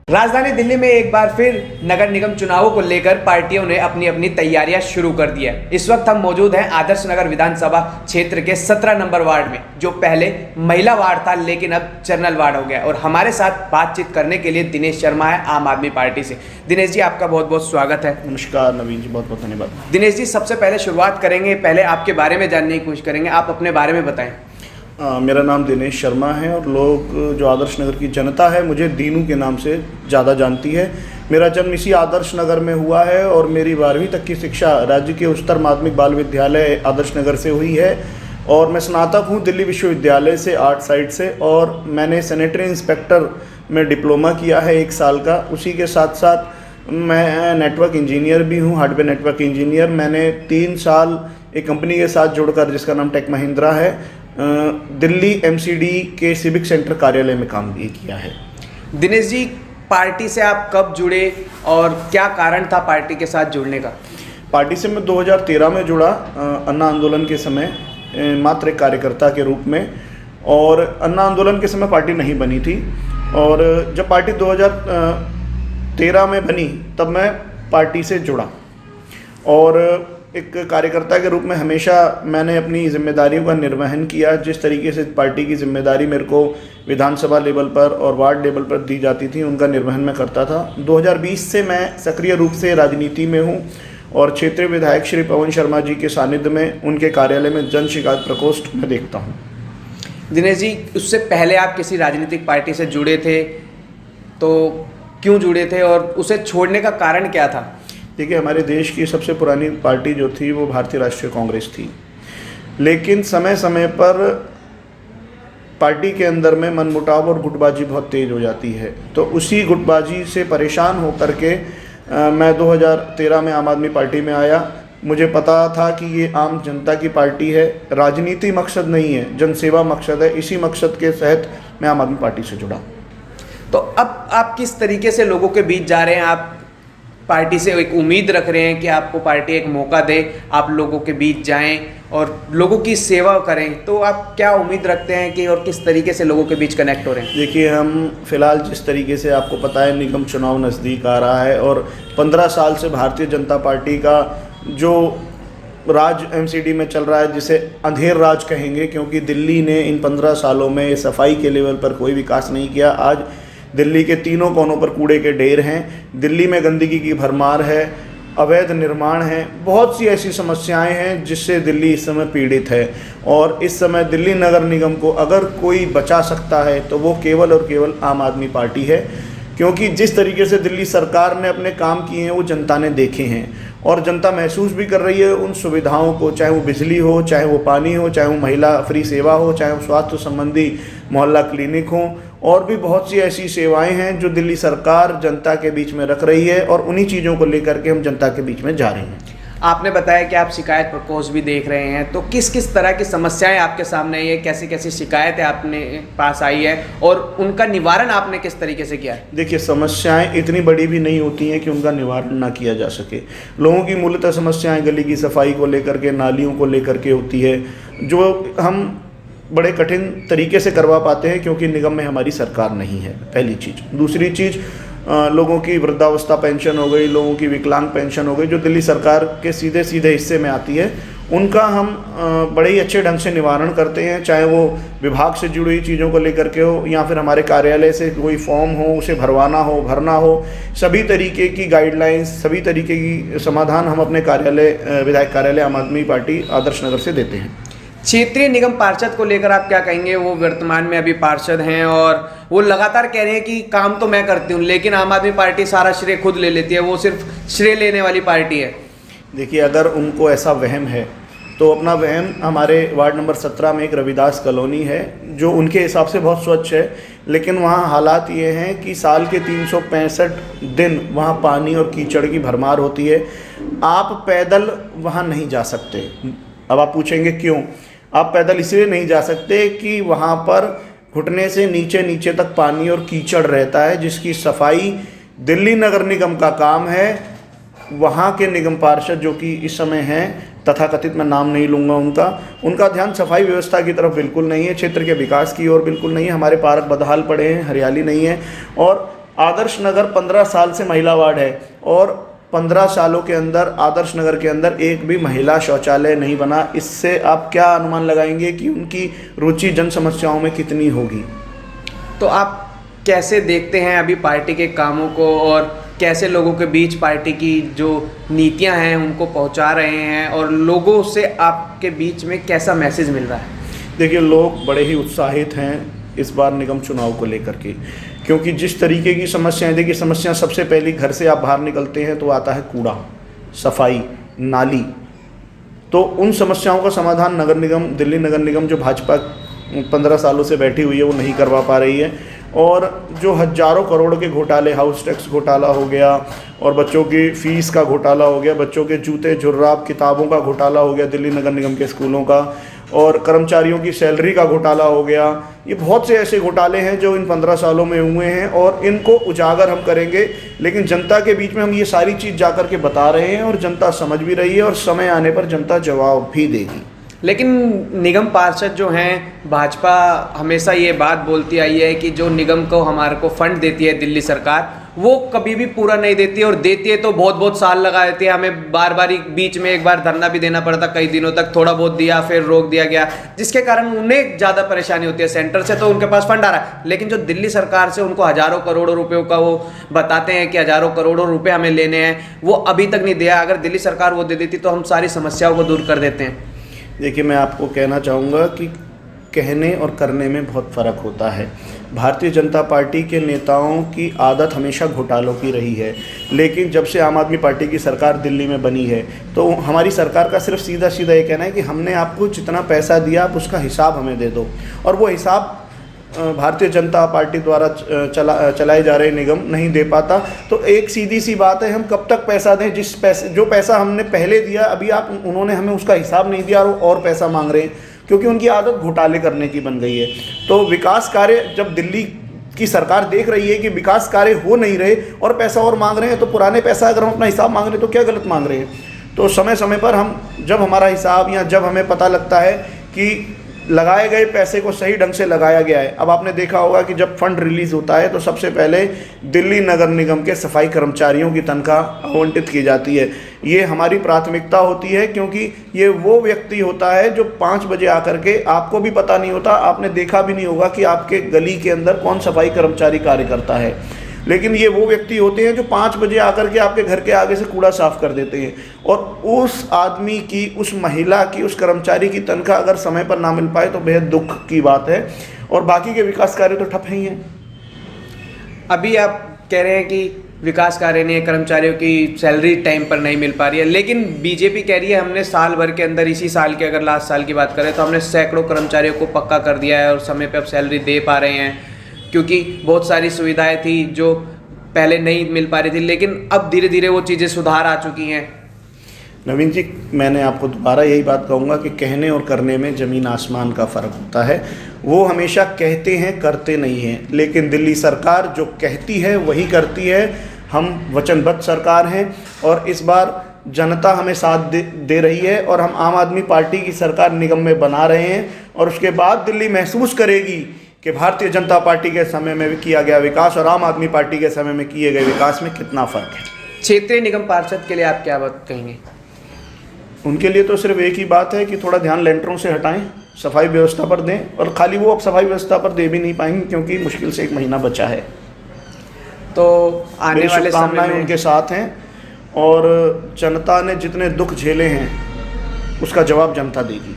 राजधानी दिल्ली में एक बार फिर नगर निगम चुनावों को लेकर पार्टियों ने अपनी अपनी तैयारियां शुरू कर दी है। इस वक्त हम मौजूद हैं आदर्श नगर विधानसभा क्षेत्र के 17 नंबर वार्ड में, जो पहले महिला वार्ड था लेकिन अब जनरल वार्ड हो गया। और हमारे साथ बातचीत करने के लिए दिनेश शर्मा है आम आदमी पार्टी से। दिनेश जी, आपका बहुत बहुत स्वागत है। नमस्कार नवीन जी, बहुत बहुत धन्यवाद। दिनेश जी, सबसे पहले शुरुआत करेंगे, पहले आपके बारे में जानने की कोशिश करेंगे। आप अपने बारे में बताएं। मेरा नाम दिनेश शर्मा है और लोग जो आदर्श नगर की जनता है मुझे दीनू के नाम से ज़्यादा जानती है। मेरा जन्म इसी आदर्श नगर में हुआ है और मेरी 12वीं तक की शिक्षा राज्य के उच्चतर माध्यमिक बाल विद्यालय आदर्श नगर से हुई है। और मैं स्नातक हूँ दिल्ली विश्वविद्यालय से आर्ट साइड से, और मैंने सैनिटरी इंस्पेक्टर में डिप्लोमा किया है 1 साल का। उसी के साथ साथ मैं नेटवर्क इंजीनियर भी हूँ, हार्डवेयर नेटवर्क इंजीनियर। मैंने 3 साल एक कंपनी के साथ जुड़कर, जिसका नाम टेक महिंद्रा है, दिल्ली एमसीडी के सिविक सेंटर कार्यालय में काम भी किया है। दिनेश जी, पार्टी से आप कब जुड़े और क्या कारण था पार्टी के साथ जुड़ने का? पार्टी से मैं 2013 में जुड़ा, अन्ना आंदोलन के समय, मात्र एक कार्यकर्ता के रूप में। और अन्ना आंदोलन के समय पार्टी नहीं बनी थी, और जब पार्टी 2013 में बनी तब मैं पार्टी से जुड़ा। और एक कार्यकर्ता के रूप में हमेशा मैंने अपनी जिम्मेदारियों का निर्वहन किया। जिस तरीके से पार्टी की जिम्मेदारी मेरे को विधानसभा लेवल पर और वार्ड लेवल पर दी जाती थी, उनका निर्वहन मैं करता था। 2020 से मैं सक्रिय रूप से राजनीति में हूँ और क्षेत्रीय विधायक श्री पवन शर्मा जी के सानिध्य में उनके कार्यालय में जन शिकायत प्रकोष्ठ में देखता हूँ। दिनेश जी, उससे पहले आप किसी राजनीतिक पार्टी से जुड़े थे, तो क्यों जुड़े थे और उसे छोड़ने का कारण क्या था? देखिए, हमारे देश की सबसे पुरानी पार्टी जो थी वो भारतीय राष्ट्रीय कांग्रेस थी, लेकिन समय समय पर पार्टी के अंदर में मनमुटाव और गुटबाजी बहुत तेज़ हो जाती है। तो उसी गुटबाजी से परेशान होकर के मैं 2013 में आम आदमी पार्टी में आया। मुझे पता था कि ये आम जनता की पार्टी है, राजनीति मकसद नहीं है, जनसेवा मकसद है। इसी मकसद के तहत मैं आम आदमी पार्टी से जुड़ा। तो अब आप किस तरीके से लोगों के बीच जा रहे हैं? आप पार्टी से एक उम्मीद रख रहे हैं कि आपको पार्टी एक मौका दे, आप लोगों के बीच जाएं और लोगों की सेवा करें, तो आप क्या उम्मीद रखते हैं कि और किस तरीके से लोगों के बीच कनेक्ट हो रहे हैं? देखिए, हम फिलहाल जिस तरीके से, आपको पता है, निगम चुनाव नज़दीक आ रहा है और 15 साल से भारतीय जनता पार्टी का जो राज एमसीडी में चल रहा है, जिसे अंधेर राज कहेंगे, क्योंकि दिल्ली ने इन 15 सालों में सफाई के लेवल पर कोई विकास नहीं किया। आज दिल्ली के तीनों कोनों पर कूड़े के ढेर हैं, दिल्ली में गंदगी की भरमार है, अवैध निर्माण है, बहुत सी ऐसी समस्याएं हैं जिससे दिल्ली इस समय पीड़ित है। और इस समय दिल्ली नगर निगम को अगर कोई बचा सकता है तो वो केवल और केवल आम आदमी पार्टी है, क्योंकि जिस तरीके से दिल्ली सरकार ने अपने काम किए हैं वो जनता ने देखे हैं और जनता महसूस भी कर रही है उन सुविधाओं को, चाहे वो बिजली हो, चाहे वो पानी हो, चाहे वो महिला फ्री सेवा हो, चाहे वो स्वास्थ्य संबंधी मोहल्ला क्लिनिक हो, और भी बहुत सी ऐसी सेवाएं हैं जो दिल्ली सरकार जनता के बीच में रख रही है, और उन्हीं चीज़ों को लेकर के हम जनता के बीच में जा रहे हैं। आपने बताया कि आप शिकायत प्रकोष्ठ भी देख रहे हैं, तो किस किस तरह की समस्याएं आपके सामने आई है, कैसी कैसी शिकायतें आपने पास आई है और उनका निवारण आपने किस तरीके से किया है? देखिए, समस्याएं इतनी बड़ी भी नहीं होती हैं कि उनका निवारण ना किया जा सके। लोगों की मूलतः समस्याएं गली की सफाई को लेकर के, नालियों को लेकर के होती है, जो हम बड़े कठिन तरीके से करवा पाते हैं क्योंकि निगम में हमारी सरकार नहीं है, पहली चीज़। दूसरी चीज़, लोगों की वृद्धावस्था पेंशन हो गई, लोगों की विकलांग पेंशन हो गई, जो दिल्ली सरकार के सीधे सीधे हिस्से में आती है, उनका हम बड़े ही अच्छे ढंग से निवारण करते हैं। चाहे वो विभाग से जुड़ी हुई चीज़ों को लेकर के हो या फिर हमारे कार्यालय से कोई फॉर्म हो, उसे भरना हो, सभी तरीके की गाइडलाइंस, सभी तरीके की समाधान हम अपने कार्यालय, विधायक कार्यालय आम आदमी पार्टी आदर्श नगर से देते हैं। क्षेत्रीय निगम पार्षद को लेकर आप क्या कहेंगे? वो वर्तमान में अभी पार्षद हैं और वो लगातार कह रहे हैं कि काम तो मैं करती हूँ, लेकिन आम आदमी पार्टी सारा श्रेय खुद ले लेती है, वो सिर्फ श्रेय लेने वाली पार्टी है। देखिए, अगर उनको ऐसा वहम है तो अपना वहम, हमारे वार्ड नंबर 17 में एक रविदास कॉलोनी है जो उनके हिसाब से बहुत स्वच्छ है, लेकिन वहाँ हालात ये हैं कि साल के 365 दिन वहाँ पानी और कीचड़ की भरमार होती है। आप पैदल वहाँ नहीं जा सकते। अब आप पूछेंगे क्यों? आप पैदल इसलिए नहीं जा सकते कि वहाँ पर घुटने से नीचे नीचे तक पानी और कीचड़ रहता है, जिसकी सफाई दिल्ली नगर निगम का काम है। वहाँ के निगम पार्षद जो कि इस समय हैं, तथाकथित, मैं नाम नहीं लूँगा उनका ध्यान सफाई व्यवस्था की तरफ बिल्कुल नहीं है, क्षेत्र के विकास की ओर बिल्कुल नहीं है। हमारे पार्क बदहाल पड़े हैं, हरियाली नहीं है, और आदर्श नगर 15 साल से महिला वार्ड है और 15 सालों के अंदर आदर्श नगर के अंदर एक भी महिला शौचालय नहीं बना। इससे आप क्या अनुमान लगाएंगे कि उनकी रुचि जन समस्याओं में कितनी होगी? तो आप कैसे देखते हैं अभी पार्टी के कामों को और कैसे लोगों के बीच पार्टी की जो नीतियां हैं उनको पहुंचा रहे हैं और लोगों से आपके बीच में कैसा मैसेज मिल रहा है? देखिए, लोग बड़े ही उत्साहित हैं इस बार निगम चुनाव को लेकर के, क्योंकि जिस तरीके की समस्याएं, देखिए समस्या सबसे पहली, घर से आप बाहर निकलते हैं तो आता है कूड़ा, सफाई, नाली। तो उन समस्याओं का समाधान नगर निगम, दिल्ली नगर निगम जो भाजपा 15 सालों से बैठी हुई है वो नहीं करवा पा रही है। और जो हजारों करोड़ के घोटाले, हाउस टैक्स घोटाला हो गया और बच्चों की फ़ीस का घोटाला हो गया, बच्चों के जूते जुर्राब किताबों का घोटाला हो गया दिल्ली नगर निगम के स्कूलों का, और कर्मचारियों की सैलरी का घोटाला हो गया। ये बहुत से ऐसे घोटाले हैं जो इन 15 सालों में हुए हैं और इनको उजागर हम करेंगे, लेकिन जनता के बीच में हम ये सारी चीज़ जा कर के बता रहे हैं और जनता समझ भी रही है और समय आने पर जनता जवाब भी देगी। लेकिन निगम पार्षद जो हैं, भाजपा हमेशा ये बात बोलती आई है कि जो निगम को हमारे को फंड देती है दिल्ली सरकार, वो कभी भी पूरा नहीं देती और देती है तो बहुत बहुत साल लगा देती है। हमें बार बार बीच में एक बार धरना भी देना पड़ता, कई दिनों तक थोड़ा बहुत दिया फिर रोक दिया गया, जिसके कारण उन्हें ज़्यादा परेशानी होती है। सेंटर से तो उनके पास फंड आ रहा है, लेकिन जो दिल्ली सरकार से उनको हज़ारों करोड़ों रुपयों का वो बताते हैं कि हज़ारों करोड़ों रुपये हमें लेने हैं, वो अभी तक नहीं दिया। अगर दिल्ली सरकार वो दे देती तो हम सारी समस्याओं को दूर कर देते हैं। देखिए, मैं आपको कहना चाहूँगा कि कहने और करने में बहुत फ़र्क होता है। भारतीय जनता पार्टी के नेताओं की आदत हमेशा घोटालों की रही है, लेकिन जब से आम आदमी पार्टी की सरकार दिल्ली में बनी है तो हमारी सरकार का सिर्फ सीधा सीधा ये कहना है कि हमने आपको जितना पैसा दिया आप उसका हिसाब हमें दे दो, और वो हिसाब भारतीय जनता पार्टी द्वारा चलाए जा रहे निगम नहीं दे पाता। तो एक सीधी सी बात है, हम कब तक पैसा दें? जो पैसा हमने पहले दिया, अभी उन्होंने हमें उसका हिसाब नहीं दिया और पैसा मांग रहे हैं, क्योंकि उनकी आदत घोटाले करने की बन गई है। तो विकास कार्य जब दिल्ली की सरकार देख रही है कि विकास कार्य हो नहीं रहे और पैसा और मांग रहे हैं, तो पुराने पैसा अगर हम अपना हिसाब मांग रहे हैं तो क्या गलत मांग रहे हैं? तो समय समय पर हम, जब हमारा हिसाब या जब हमें पता लगता है कि लगाए गए पैसे को सही ढंग से लगाया गया है। अब आपने देखा होगा कि जब फंड रिलीज़ होता है तो सबसे पहले दिल्ली नगर निगम के सफाई कर्मचारियों की तनख्वाह आवंटित की जाती है। ये हमारी प्राथमिकता होती है, क्योंकि ये वो व्यक्ति होता है जो 5 बजे आकर के, आपको भी पता नहीं होता, आपने देखा भी नहीं होगा कि आपके गली के अंदर कौन सफाई कर्मचारी कार्य करता है, लेकिन ये वो व्यक्ति होते हैं जो 5 बजे आकर के आपके घर के आगे से कूड़ा साफ कर देते हैं। और उस आदमी की, उस महिला की, उस कर्मचारी की तनख्वाह अगर समय पर ना मिल पाए तो बेहद दुख की बात है, और बाकी के विकास कार्य तो ठप ही हैं। अभी आप कह रहे हैं कि विकास कार्य नहीं है, कर्मचारियों की सैलरी टाइम पर नहीं मिल पा रही है, लेकिन बीजेपी कह रही है हमने साल भर के अंदर, इसी साल के अगर लास्ट साल की बात करें तो हमने सैकड़ों कर्मचारियों को पक्का कर दिया है और समय पे अब सैलरी दे पा रहे हैं, क्योंकि बहुत सारी सुविधाएं थी जो पहले नहीं मिल पा रही थी, लेकिन अब धीरे धीरे वो चीज़ें सुधार आ चुकी हैं। नवीन जी, मैंने आपको दोबारा यही बात कहूँगा कि कहने और करने में ज़मीन आसमान का फ़र्क होता है। वो हमेशा कहते हैं, करते नहीं हैं, लेकिन दिल्ली सरकार जो कहती है वही करती है। हम वचनबद्ध सरकार हैं और इस बार जनता हमें साथ दे रही है और हम आम आदमी पार्टी की सरकार निगम में बना रहे हैं, और उसके बाद दिल्ली महसूस करेगी कि भारतीय जनता पार्टी के समय में किया गया विकास और आम आदमी पार्टी के समय में किए गए विकास में कितना फ़र्क है। क्षेत्रीय निगम पार्षद के लिए आप क्या बात कहेंगे? उनके लिए तो सिर्फ एक ही बात है कि थोड़ा ध्यान लेंटरों से हटाएं, सफाई व्यवस्था पर दें, और खाली वो अब सफाई व्यवस्था पर दे भी नहीं पाएंगे क्योंकि मुश्किल से 1 महीना बचा है। तो आने वाले समय में उनके साथ हैं, और जनता ने जितने दुख झेले हैं उसका जवाब जनता देगी।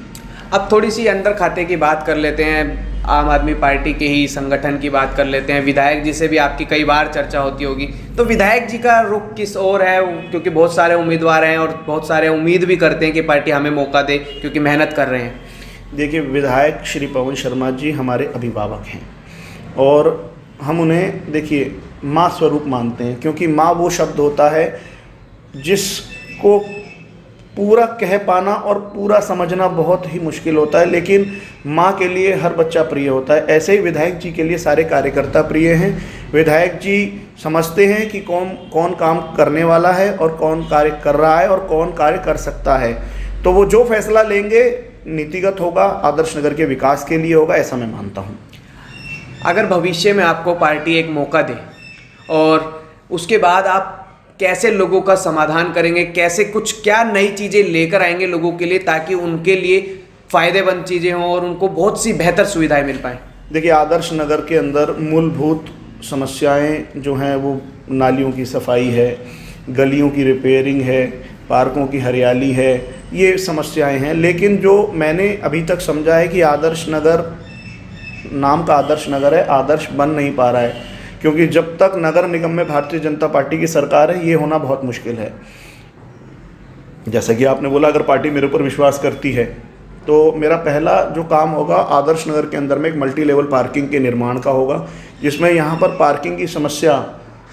अब थोड़ी सी अंदर खाते की बात कर लेते हैं, आम आदमी पार्टी के ही संगठन की बात कर लेते हैं। विधायक जी से भी आपकी कई बार चर्चा होती होगी, तो विधायक जी का रुख किस ओर है? क्योंकि बहुत सारे उम्मीदवार हैं और बहुत सारे उम्मीद भी करते हैं कि पार्टी हमें मौका दे, क्योंकि मेहनत कर रहे हैं। देखिए, विधायक श्री पवन शर्मा जी हमारे अभिभावक हैं और हम उन्हें, देखिए, माँ स्वरूप मानते हैं, क्योंकि माँ वो शब्द होता है जिसको पूरा कह पाना और पूरा समझना बहुत ही मुश्किल होता है, लेकिन माँ के लिए हर बच्चा प्रिय होता है। ऐसे ही विधायक जी के लिए सारे कार्यकर्ता प्रिय हैं। विधायक जी समझते हैं कि कौन काम करने वाला है और कौन कार्य कर रहा है और कौन कार्य कर सकता है, तो वो जो फैसला लेंगे नीतिगत होगा, आदर्श नगर के विकास के लिए होगा, ऐसा मैं मानता हूँ। अगर भविष्य में आपको पार्टी एक मौका दे और उसके बाद आप कैसे लोगों का समाधान करेंगे, कैसे कुछ क्या नई चीज़ें लेकर आएंगे लोगों के लिए ताकि उनके लिए फ़ायदेमंद चीज़ें हों और उनको बहुत सी बेहतर सुविधाएं मिल पाएँ। देखिए, आदर्श नगर के अंदर मूलभूत समस्याएं जो हैं वो नालियों की सफाई है, गलियों की रिपेयरिंग है, पार्कों की हरियाली है, ये समस्याएं हैं। लेकिन जो मैंने अभी तक समझा है कि आदर्श नगर, नाम का आदर्श नगर है, आदर्श बन नहीं पा रहा है, क्योंकि जब तक नगर निगम में भारतीय जनता पार्टी की सरकार है ये होना बहुत मुश्किल है। जैसा कि आपने बोला, अगर पार्टी मेरे ऊपर विश्वास करती है तो मेरा पहला जो काम होगा आदर्श नगर के अंदर में एक मल्टी लेवल पार्किंग के निर्माण का होगा, जिसमें यहाँ पर पार्किंग की समस्या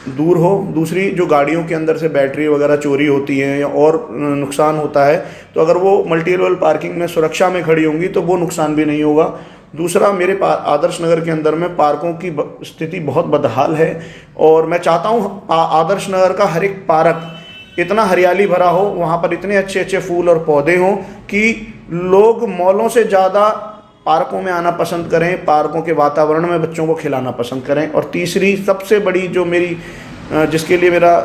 दूर हो। दूसरी, जो गाड़ियों के अंदर से बैटरी वगैरह चोरी होती हैं या और नुकसान होता है, तो अगर वो मल्टी लेवल पार्किंग में सुरक्षा में खड़ी होंगी तो वो नुकसान भी नहीं होगा। दूसरा, मेरे आदर्श नगर के अंदर में पार्कों की स्थिति बहुत बदहाल है और मैं चाहता हूँ आदर्श नगर का हर एक पार्क इतना हरियाली भरा हो, वहाँ पर इतने अच्छे अच्छे फूल और पौधे हों कि लोग मॉलों से ज़्यादा पार्कों में आना पसंद करें, पार्कों के वातावरण में बच्चों को खिलाना पसंद करें। और तीसरी सबसे बड़ी जो मेरी जिसके लिए मेरा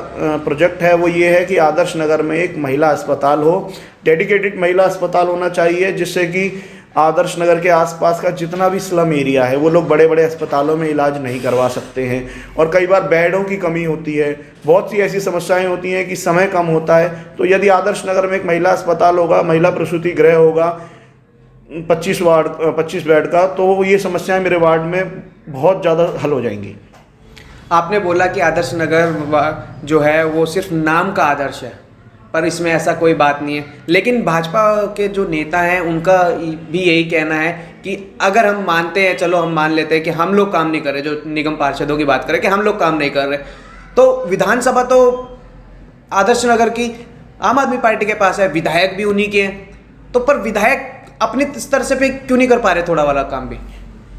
प्रोजेक्ट है वो ये है कि आदर्श नगर में एक महिला अस्पताल हो, डेडिकेटेड महिला अस्पताल होना चाहिए, जिससे कि आदर्श नगर के आसपास का जितना भी स्लम एरिया है वो लोग बड़े बड़े अस्पतालों में इलाज नहीं करवा सकते हैं और कई बार बेडों की कमी होती है, बहुत सी ऐसी समस्याएं होती हैं कि समय कम होता है। तो यदि आदर्श नगर में एक महिला अस्पताल होगा, महिला प्रसूति गृह होगा 25 बेड का, तो ये समस्याएं मेरे वार्ड में बहुत ज़्यादा हल हो जाएंगी। आपने बोला कि आदर्श नगर जो है वो सिर्फ नाम का आदर्श है, पर इसमें ऐसा कोई बात नहीं है। लेकिन भाजपा के जो नेता हैं उनका भी यही कहना है कि अगर हम मानते हैं, चलो हम मान लेते हैं कि हम लोग काम नहीं कर रहे, जो निगम पार्षदों की बात करें कि हम लोग काम नहीं कर रहे, तो विधानसभा तो आदर्श नगर की आम आदमी पार्टी के पास है, विधायक भी उन्हीं के हैं, तो पर विधायक अपने स्तर से पे क्यों नहीं कर पा रहे थोड़ा वाला काम भी?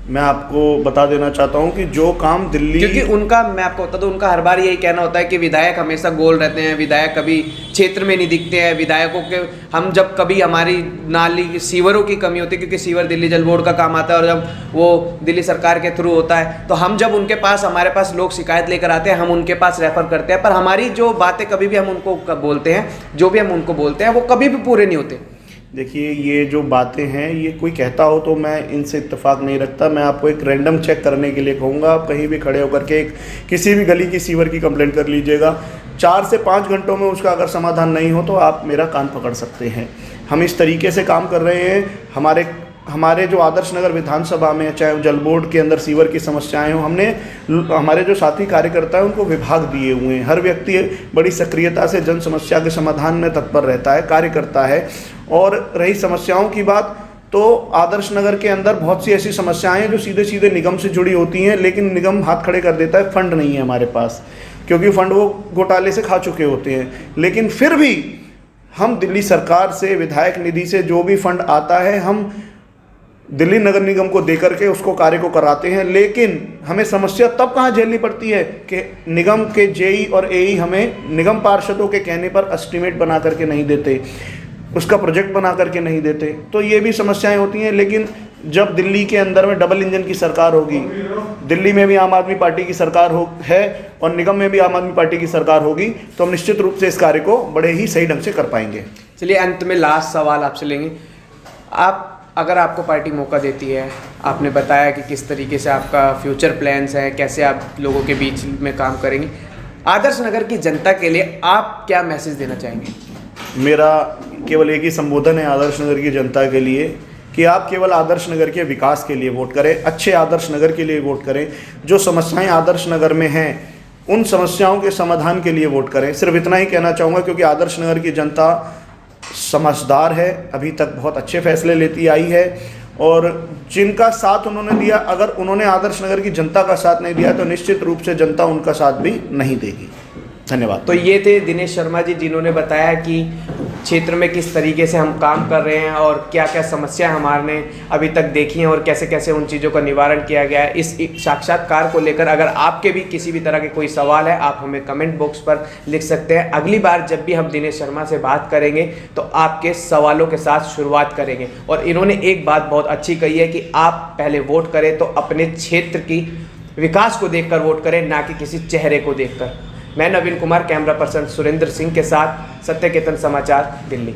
मैं आपको बता देना चाहता हूं कि जो काम दिल्ली, क्योंकि उनका, मैं आपको बता दूं, उनका हर बार यही कहना होता है कि विधायक हमेशा गोल रहते हैं, विधायक कभी क्षेत्र में नहीं दिखते हैं। विधायकों के हम जब कभी हमारी नाली सीवरों की कमी होती है, क्योंकि सीवर दिल्ली जल बोर्ड का काम आता है और जब वो दिल्ली सरकार के थ्रू होता है तो हम जब उनके पास, हमारे पास लोग शिकायत लेकर आते हैं, हम उनके पास रेफर करते हैं, पर हमारी जो बातें कभी भी हम उनको बोलते हैं, जो भी हम उनको बोलते हैं वो कभी भी पूरे नहीं होते। देखिए, ये जो बातें हैं ये कोई कहता हो तो मैं इनसे इत्तेफाक नहीं रखता। मैं आपको एक रैंडम चेक करने के लिए कहूँगा, आप कहीं भी खड़े होकर के किसी भी गली की सीवर की कंप्लेंट कर लीजिएगा, 4 से 5 घंटों में उसका अगर समाधान नहीं हो तो आप मेरा कान पकड़ सकते हैं। हम इस तरीके से काम कर रहे हैं। हमारे जो आदर्श नगर विधानसभा में, चाहे जल बोर्ड के अंदर सीवर की समस्याएं हो, हमने हमारे जो साथी कार्यकर्ता हैं उनको विभाग दिए हुए हैं। हर व्यक्ति बड़ी सक्रियता से जन समस्या के समाधान में तत्पर रहता है, कार्य करता है। और रही समस्याओं की बात, तो आदर्श नगर के अंदर बहुत सी ऐसी समस्याएं हैं जो सीधे सीधे निगम से जुड़ी होती हैं, लेकिन निगम हाथ खड़े कर देता है, फंड नहीं है हमारे पास, क्योंकि फंड वो घोटाले से खा चुके होते हैं। लेकिन फिर भी हम दिल्ली सरकार से, विधायक निधि से जो भी फंड आता है, हम दिल्ली नगर निगम को देकर के उसको कार्य को कराते हैं। लेकिन हमें समस्या तब कहाँ झेलनी पड़ती है कि निगम के जेई और एई हमें निगम पार्षदों के कहने पर एस्टीमेट बना करके नहीं देते, उसका प्रोजेक्ट बना करके नहीं देते। तो ये भी समस्याएं होती हैं। लेकिन जब दिल्ली के अंदर में डबल इंजन की सरकार होगी, दिल्ली में भी आम आदमी पार्टी की सरकार है और निगम में भी आम आदमी पार्टी की सरकार होगी, तो हम निश्चित रूप से इस कार्य को बड़े ही सही ढंग से कर पाएंगे। चलिए, अंत में लास्ट सवाल आपसे लेंगे। अगर आपको पार्टी मौका देती है, आपने बताया कि किस तरीके से आपका फ्यूचर प्लान्स है, कैसे आप लोगों के बीच में काम करेंगे, आदर्श नगर की जनता के लिए आप क्या मैसेज देना चाहेंगे? मेरा केवल एक ही संबोधन है आदर्श नगर की जनता के लिए कि आप केवल आदर्श नगर के विकास के लिए वोट करें, अच्छे आदर्श नगर के लिए वोट करें। जो समस्याएं आदर्श नगर में हैं उन समस्याओं के समाधान के लिए वोट करें। सिर्फ इतना ही कहना चाहूँगा, क्योंकि आदर्श नगर की जनता समझदार है, अभी तक बहुत अच्छे फैसले लेती आई है और जिनका साथ उन्होंने दिया, अगर उन्होंने आदर्श नगर की जनता का साथ नहीं दिया तो निश्चित रूप से जनता उनका साथ भी नहीं देगी। धन्यवाद। तो ये थे दिनेश शर्मा जी, जिन्होंने बताया कि क्षेत्र में किस तरीके से हम काम कर रहे हैं और क्या क्या समस्या हमारे अभी तक देखी हैं और कैसे कैसे उन चीज़ों का निवारण किया गया है। इस साक्षात्कार को लेकर अगर आपके भी किसी भी तरह के कोई सवाल है, आप हमें कमेंट बॉक्स पर लिख सकते हैं। अगली बार जब भी हम दिनेश शर्मा से बात करेंगे तो आपके सवालों के साथ शुरुआत करेंगे। और इन्होंने एक बात बहुत अच्छी कही है कि आप पहले वोट करें तो अपने क्षेत्र की विकास को देखकर वोट करें, ना कि किसी चेहरे को देखकर। मैं नवीन कुमार, कैमरा पर्सन सुरेंद्र सिंह के साथ, सत्य केतन समाचार, दिल्ली।